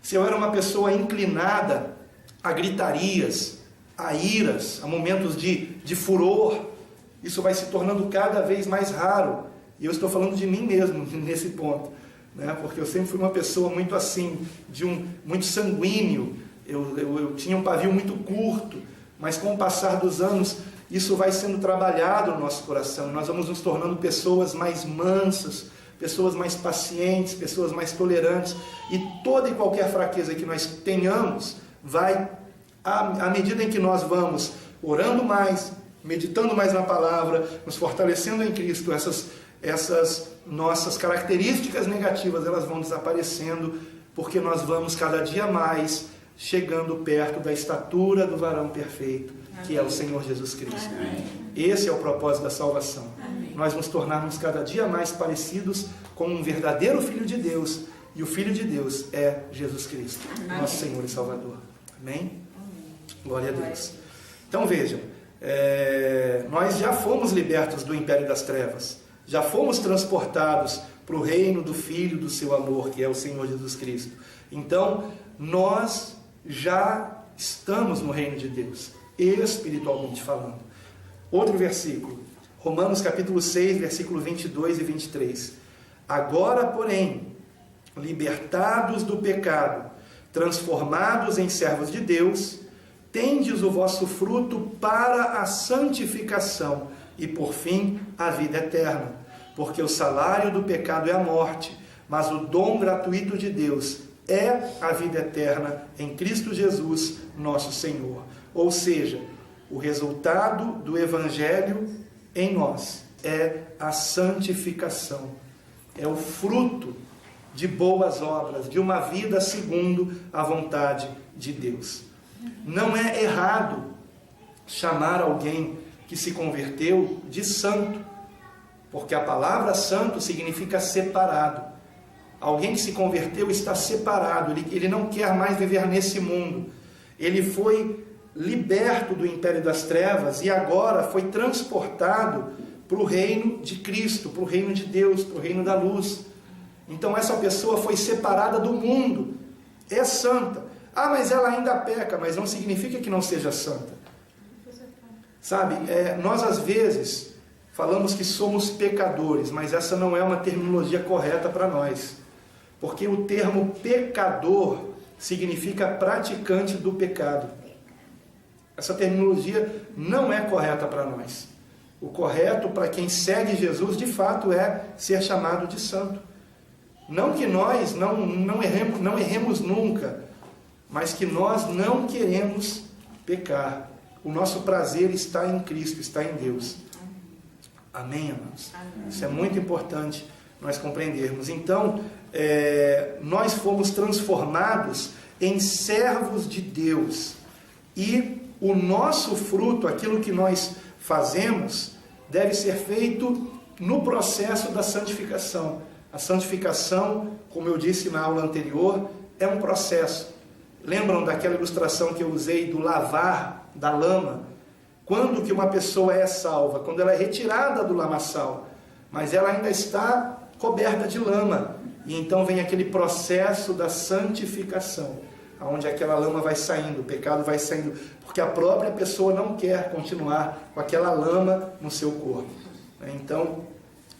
Se eu era uma pessoa inclinada a gritarias, a iras, a momentos de furor, isso vai se tornando cada vez mais raro. E eu estou falando de mim mesmo nesse ponto, né? Porque eu sempre fui uma pessoa muito assim, muito sanguíneo, eu tinha um pavio muito curto, mas com o passar dos anos, isso vai sendo trabalhado no nosso coração, nós vamos nos tornando pessoas mais mansas, pessoas mais pacientes, pessoas mais tolerantes, e toda e qualquer fraqueza que nós tenhamos, vai, à medida em que nós vamos orando mais, meditando mais na palavra, nos fortalecendo em Cristo, essas nossas características negativas, elas vão desaparecendo, porque nós vamos cada dia mais chegando perto da estatura do varão perfeito, que é o Senhor Jesus Cristo. Amém. Esse é o propósito da salvação. Amém. Nós nos tornarmos cada dia mais parecidos com um verdadeiro Filho de Deus, e o Filho de Deus é Jesus Cristo, Amém. Nosso Senhor e Salvador. Amém? Amém. Glória a Deus. Então vejam, nós já fomos libertos do império das trevas, já fomos transportados para o reino do Filho do seu amor, que é o Senhor Jesus Cristo. Então, nós já estamos no reino de Deus, espiritualmente falando. Outro versículo, Romanos capítulo 6, versículo 22 e 23. Agora, porém, libertados do pecado, transformados em servos de Deus, tendes o vosso fruto para a santificação e, por fim, a vida eterna. Porque o salário do pecado é a morte, mas o dom gratuito de Deus é a vida eterna em Cristo Jesus, nosso Senhor. Ou seja, o resultado do Evangelho em nós é a santificação. É o fruto de boas obras, de uma vida segundo a vontade de Deus. Não é errado chamar alguém que se converteu de santo, porque a palavra santo significa separado. Alguém que se converteu está separado, ele não quer mais viver nesse mundo. Ele foi liberto do império das trevas e agora foi transportado para o reino de Cristo, para o reino de Deus, para o reino da luz. Então essa pessoa foi separada do mundo, é santa. Ah, mas ela ainda peca, mas não significa que não seja santa. Sabe, nós às vezes falamos que somos pecadores, mas essa não é uma terminologia correta para nós. Porque o termo pecador significa praticante do pecado. Essa terminologia não é correta para nós. O correto para quem segue Jesus, de fato, é ser chamado de santo. Não que nós não erremos nunca, mas que nós não queremos pecar. O nosso prazer está em Cristo, está em Deus. Amém, amados? Amém. Isso é muito importante nós compreendermos. Então, nós fomos transformados em servos de Deus. E o nosso fruto, aquilo que nós fazemos, deve ser feito no processo da santificação. A santificação, como eu disse na aula anterior, é um processo. Lembram daquela ilustração que eu usei do lavar da lama? Quando que uma pessoa é salva? Quando ela é retirada do lamaçal, mas ela ainda está coberta de lama. E então vem aquele processo da santificação, onde aquela lama vai saindo, o pecado vai saindo, porque a própria pessoa não quer continuar com aquela lama no seu corpo. Então,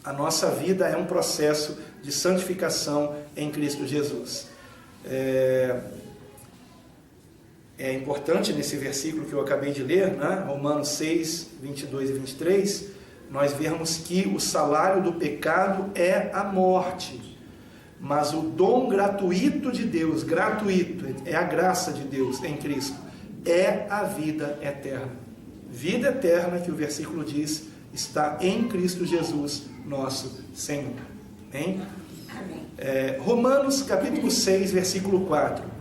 a nossa vida é um processo de santificação em Cristo Jesus. É importante nesse versículo que eu acabei de ler, né? Romanos 6, 22 e 23, nós vermos que o salário do pecado é a morte, mas o dom gratuito de Deus, gratuito, é a graça de Deus em Cristo, é a vida eterna. Vida eterna, que o versículo diz, está em Cristo Jesus, nosso Senhor. Amém? Amém. Romanos capítulo 6, versículo 4.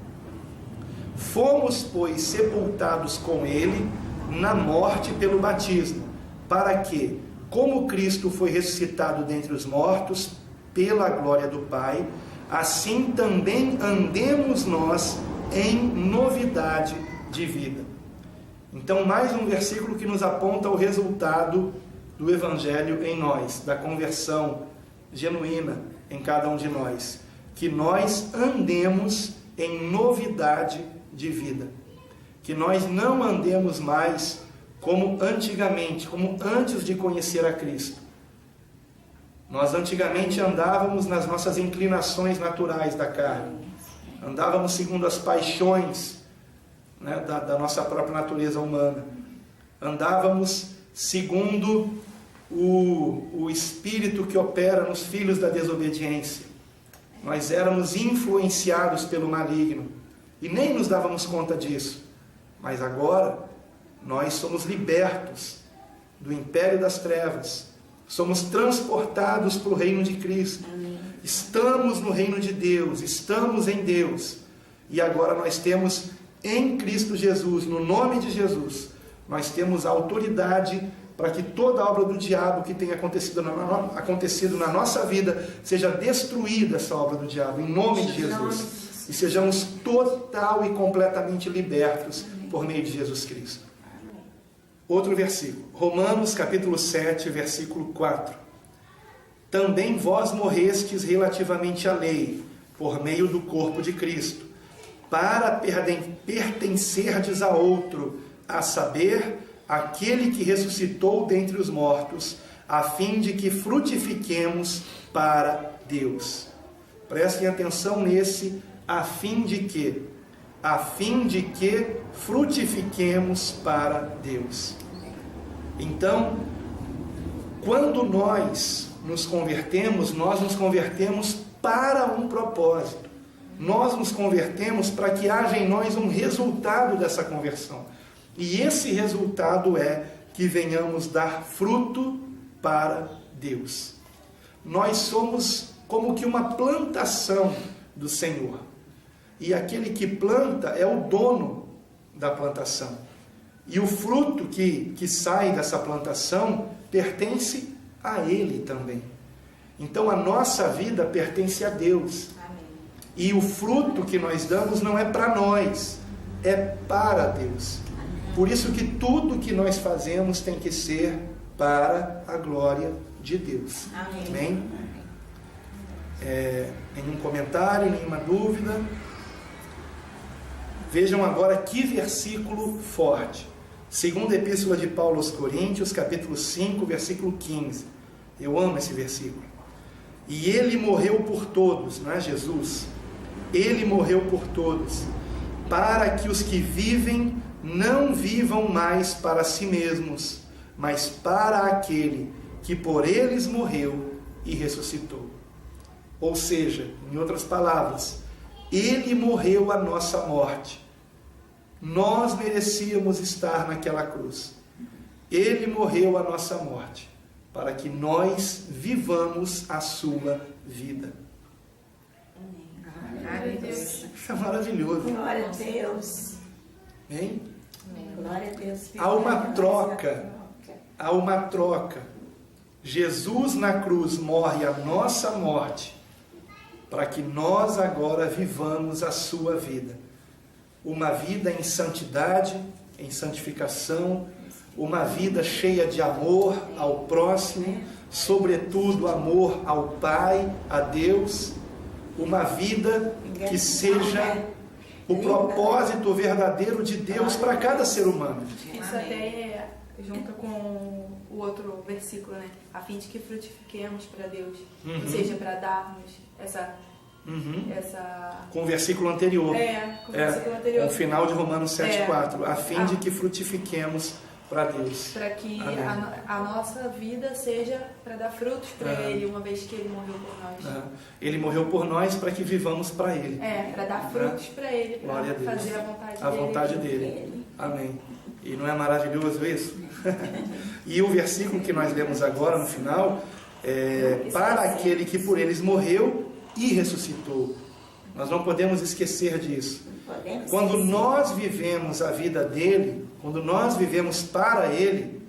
Fomos, pois, sepultados com ele na morte pelo batismo, para que, como Cristo foi ressuscitado dentre os mortos, pela glória do Pai, assim também andemos nós em novidade de vida. Então, mais um versículo que nos aponta o resultado do Evangelho em nós, da conversão genuína em cada um de nós. Que nós andemos em novidade de vida. Que nós não andemos mais como antigamente, como antes de conhecer a Cristo. Nós antigamente andávamos nas nossas inclinações naturais da carne. Andávamos segundo as paixões, né, da nossa própria natureza humana. Andávamos segundo o espírito que opera nos filhos da desobediência. Nós éramos influenciados pelo maligno e nem nos dávamos conta disso. Mas agora nós somos libertos do império das trevas, somos transportados para o reino de Cristo. Estamos no reino de Deus, estamos em Deus, e agora nós temos em Cristo Jesus, no nome de Jesus, nós temos a autoridade para que toda obra do diabo que tenha acontecido na nossa vida seja destruída, essa obra do diabo, em nome de Jesus, e sejamos total e completamente libertos por meio de Jesus Cristo. Outro versículo, Romanos capítulo 7, versículo 4. Também vós morrestes relativamente à lei, por meio do corpo de Cristo, para pertencerdes a outro, a saber, aquele que ressuscitou dentre os mortos, a fim de que frutifiquemos para Deus. Prestem atenção nesse, a fim de que? A fim de que frutifiquemos para Deus. Então, quando nós nos convertemos para um propósito. Nós nos convertemos para que haja em nós um resultado dessa conversão. E esse resultado é que venhamos dar fruto para Deus. Nós somos como que uma plantação do Senhor. E aquele que planta é o dono da plantação. E o fruto que sai dessa plantação pertence a Ele também. Então a nossa vida pertence a Deus. Amém. E o fruto que nós damos não é para nós, é para Deus. Amém. Por isso que tudo que nós fazemos tem que ser para a glória de Deus. Amém? Amém? Nenhum comentário, nenhuma dúvida? Vejam agora que versículo forte. Segunda Epístola de Paulo aos Coríntios, capítulo 5, versículo 15. Eu amo esse versículo. E Ele morreu por todos, não é Jesus? Ele morreu por todos, para que os que vivem não vivam mais para si mesmos, mas para aquele que por eles morreu e ressuscitou. Ou seja, em outras palavras, Ele morreu a nossa morte. Nós merecíamos estar naquela cruz. Ele morreu a nossa morte, para que nós vivamos a sua vida. Glória a Deus. Isso é maravilhoso. Glória a Deus. Hein? Glória a Deus. Há uma troca. Jesus na cruz morre a nossa morte, para que nós agora vivamos a sua vida. Uma vida em santidade, em santificação, uma vida cheia de amor ao próximo, sobretudo amor ao Pai, a Deus, uma vida que seja o propósito verdadeiro de Deus para cada ser humano. Isso até junta com o outro versículo, né? A fim de que frutifiquemos para Deus, ou seja, para darmos essa... Com o versículo anterior. Com o versículo anterior. Com o final de Romanos 7,4. A fim de que frutifiquemos para Deus. Para que a nossa vida seja para dar frutos para Ele, uma vez que Ele morreu por nós. Ele morreu por nós para que vivamos para Ele. Para dar frutos para Ele, para fazer a vontade dele. Amém. E não é maravilhoso isso? E o versículo que nós lemos agora no final é: para aquele que por eles morreu e ressuscitou. Nós não podemos esquecer disso. Podemos Quando esquecer. nós vivemos a vida dele, quando nós vivemos para ele,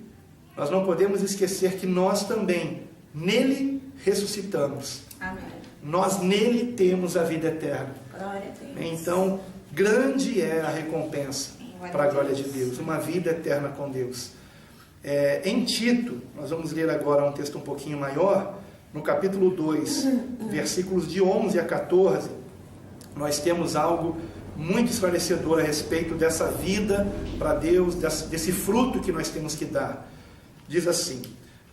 nós não podemos esquecer que nós também nele ressuscitamos. Amém. Nós nele temos a vida eterna. Glória a Deus. Então, grande é a recompensa para a glória de Deus, uma vida eterna com Deus. Em Tito, nós vamos ler agora um texto um pouquinho maior, no capítulo 2, versículos de 11 a 14, nós temos algo muito esclarecedor a respeito dessa vida para Deus, desse fruto que nós temos que dar. Diz assim: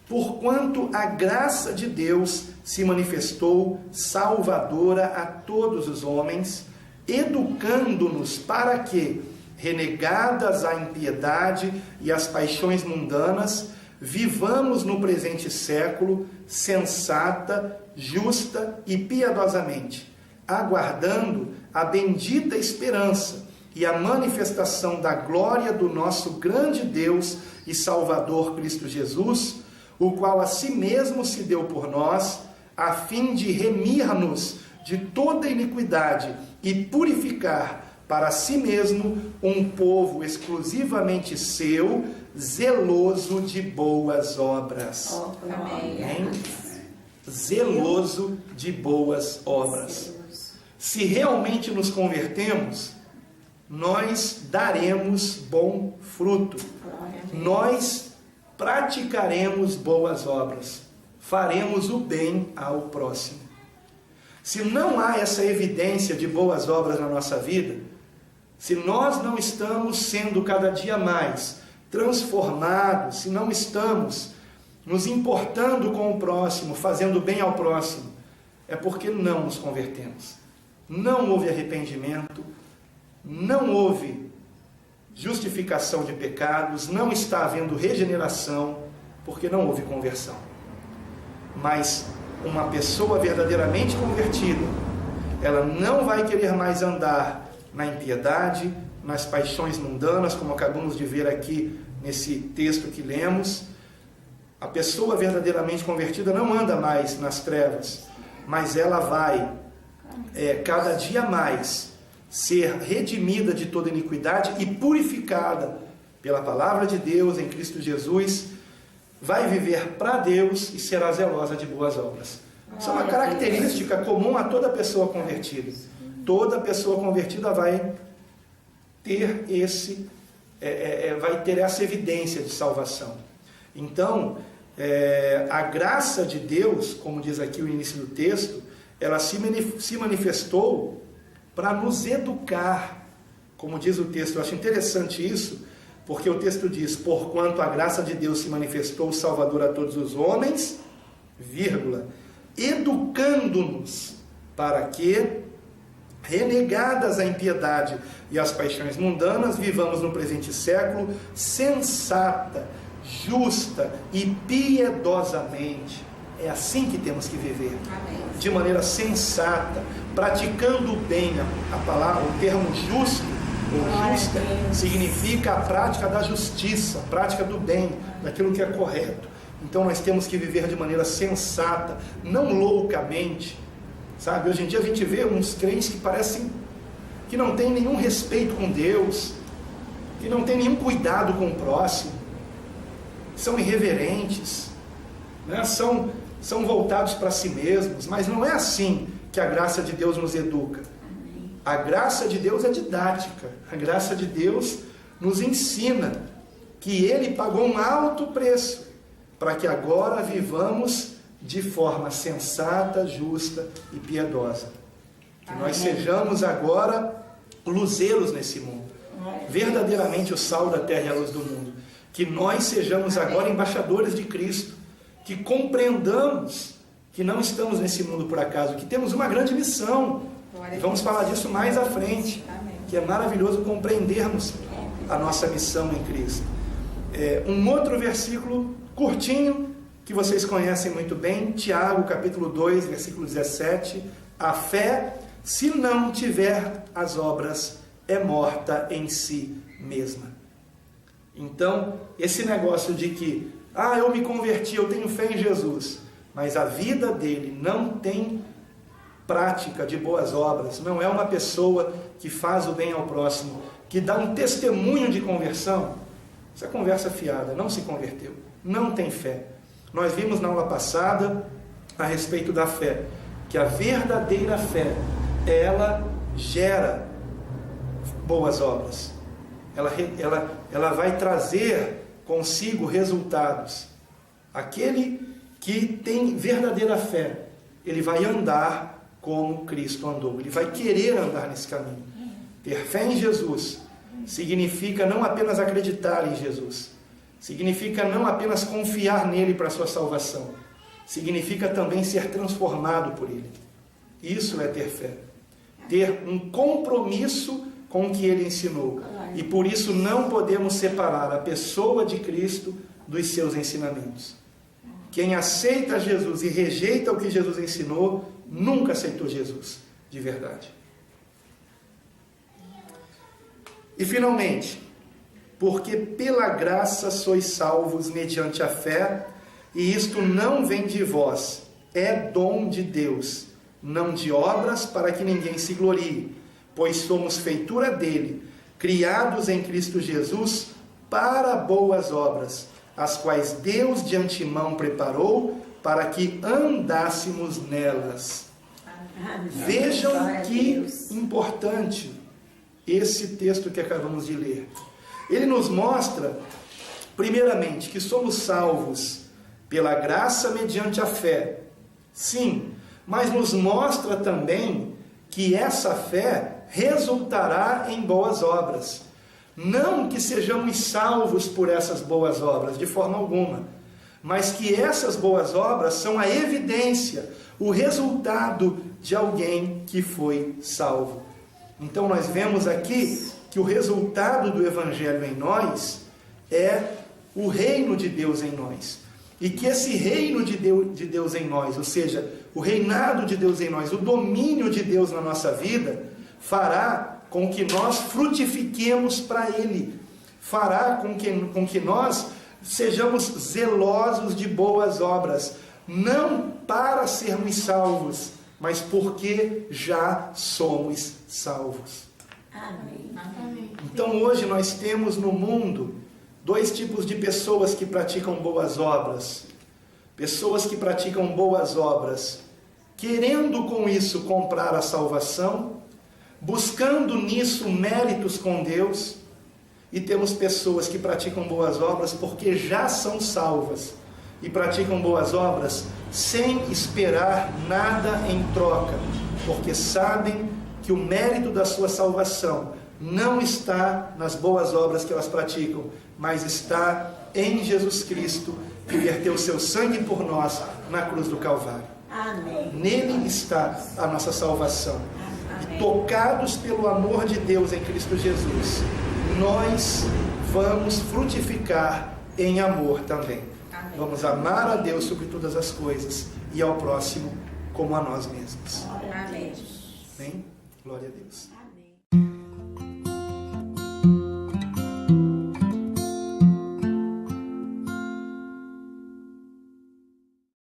porquanto a graça de Deus se manifestou salvadora a todos os homens, educando-nos para que, renegadas a impiedade e as paixões mundanas, vivamos no presente século sensata, justa e piedosamente, aguardando a bendita esperança e a manifestação da glória do nosso grande Deus e Salvador Cristo Jesus, o qual a si mesmo se deu por nós, a fim de remir-nos de toda iniquidade e purificar para si mesmo um povo exclusivamente seu, zeloso de boas obras. Oh, glória. Amém? Zeloso de boas obras. Se realmente nos convertemos, nós daremos bom fruto. Glória a Deus. Nós praticaremos boas obras. Faremos o bem ao próximo. Se não há essa evidência de boas obras na nossa vida, se nós não estamos sendo cada dia mais transformados, se não estamos nos importando com o próximo, fazendo bem ao próximo, é porque não nos convertemos. Não houve arrependimento, não houve justificação de pecados, não está havendo regeneração, porque não houve conversão. Mas uma pessoa verdadeiramente convertida, ela não vai querer mais andar na impiedade, nas paixões mundanas, como acabamos de ver aqui nesse texto que lemos. A pessoa verdadeiramente convertida não anda mais nas trevas, mas ela vai cada dia mais ser redimida de toda iniquidade e purificada pela palavra de Deus em Cristo Jesus, vai viver para Deus e será zelosa de boas obras. Isso é uma característica comum a toda pessoa convertida. Toda pessoa convertida vai ter essa evidência de salvação. Então, a graça de Deus, como diz aqui o início do texto, ela se manifestou para nos educar, como diz o texto. Eu acho interessante isso, porque o texto diz: porquanto a graça de Deus se manifestou salvadora a todos os homens, vírgula, educando-nos para que, renegadas a impiedade e as paixões mundanas, vivamos no presente século sensata, justa e piedosamente. É assim que temos que viver. Amém. De maneira sensata, praticando o bem. O termo justo ou justa significa a prática da justiça, a prática do bem, daquilo que é correto. Então nós temos que viver de maneira sensata, não loucamente. Sabe, hoje em dia a gente vê uns crentes que parecem que não tem nenhum respeito com Deus, que não tem nenhum cuidado com o próximo, são irreverentes, né? São voltados para si mesmos, mas não é assim que a graça de Deus nos educa. A graça de Deus é didática, a graça de Deus nos ensina que Ele pagou um alto preço para que agora vivamos de forma sensata, justa e piedosa. Que nós sejamos agora luzeiros nesse mundo, verdadeiramente o sal da terra e a luz do mundo. Que nós sejamos agora embaixadores de Cristo, que compreendamos que não estamos nesse mundo por acaso, que temos uma grande missão. E vamos falar disso mais à frente, que é maravilhoso compreendermos a nossa missão em Cristo. Um outro versículo curtinho, que vocês conhecem muito bem, Tiago, capítulo 2, versículo 17, a fé, se não tiver as obras, é morta em si mesma. Então, esse negócio de que, eu me converti, eu tenho fé em Jesus, mas a vida dele não tem prática de boas obras, não é uma pessoa que faz o bem ao próximo, que dá um testemunho de conversão, essa conversa fiada, não se converteu, não tem fé. Nós vimos na aula passada a respeito da fé, que a verdadeira fé, ela gera boas obras, ela vai trazer consigo resultados. Aquele que tem verdadeira fé, ele vai andar como Cristo andou, ele vai querer andar nesse caminho. Ter fé em Jesus significa não apenas acreditar em Jesus, significa não apenas confiar nele para a sua salvação, significa também ser transformado por ele. Isso é ter fé, ter um compromisso com o que ele ensinou, e por isso não podemos separar a pessoa de Cristo dos seus ensinamentos. Quem aceita Jesus e rejeita o que Jesus ensinou, nunca aceitou Jesus de verdade. E finalmente, porque pela graça sois salvos mediante a fé, e isto não vem de vós, é dom de Deus, não de obras para que ninguém se glorie, pois somos feitura dele, criados em Cristo Jesus para boas obras, as quais Deus de antemão preparou para que andássemos nelas. Vejam que importante esse texto que acabamos de ler. Ele nos mostra, primeiramente, que somos salvos pela graça mediante a fé. Sim, mas nos mostra também que essa fé resultará em boas obras. Não que sejamos salvos por essas boas obras, de forma alguma, mas que essas boas obras são a evidência, o resultado de alguém que foi salvo. Então nós vemos aqui que o resultado do Evangelho em nós é o reino de Deus em nós. E que esse reino de Deus em nós, ou seja, o reinado de Deus em nós, o domínio de Deus na nossa vida, fará com que nós frutifiquemos para Ele, fará com que nós sejamos zelosos de boas obras, não para sermos salvos, mas porque já somos salvos. Amém. Então hoje nós temos no mundo dois tipos de pessoas que praticam boas obras. Pessoas que praticam boas obras, querendo com isso comprar a salvação, buscando nisso méritos com Deus, e temos pessoas que praticam boas obras porque já são salvas, e praticam boas obras sem esperar nada em troca, porque sabem que o mérito da sua salvação não está nas boas obras que elas praticam, mas está em Jesus Cristo, que verteu o seu sangue por nós na cruz do Calvário. Amém. Nele está a nossa salvação. E tocados pelo amor de Deus em Cristo Jesus, nós vamos frutificar em amor também. Amém. Vamos amar a Deus sobre todas as coisas e ao próximo como a nós mesmos. Amém. Amém? Glória a Deus. Amém.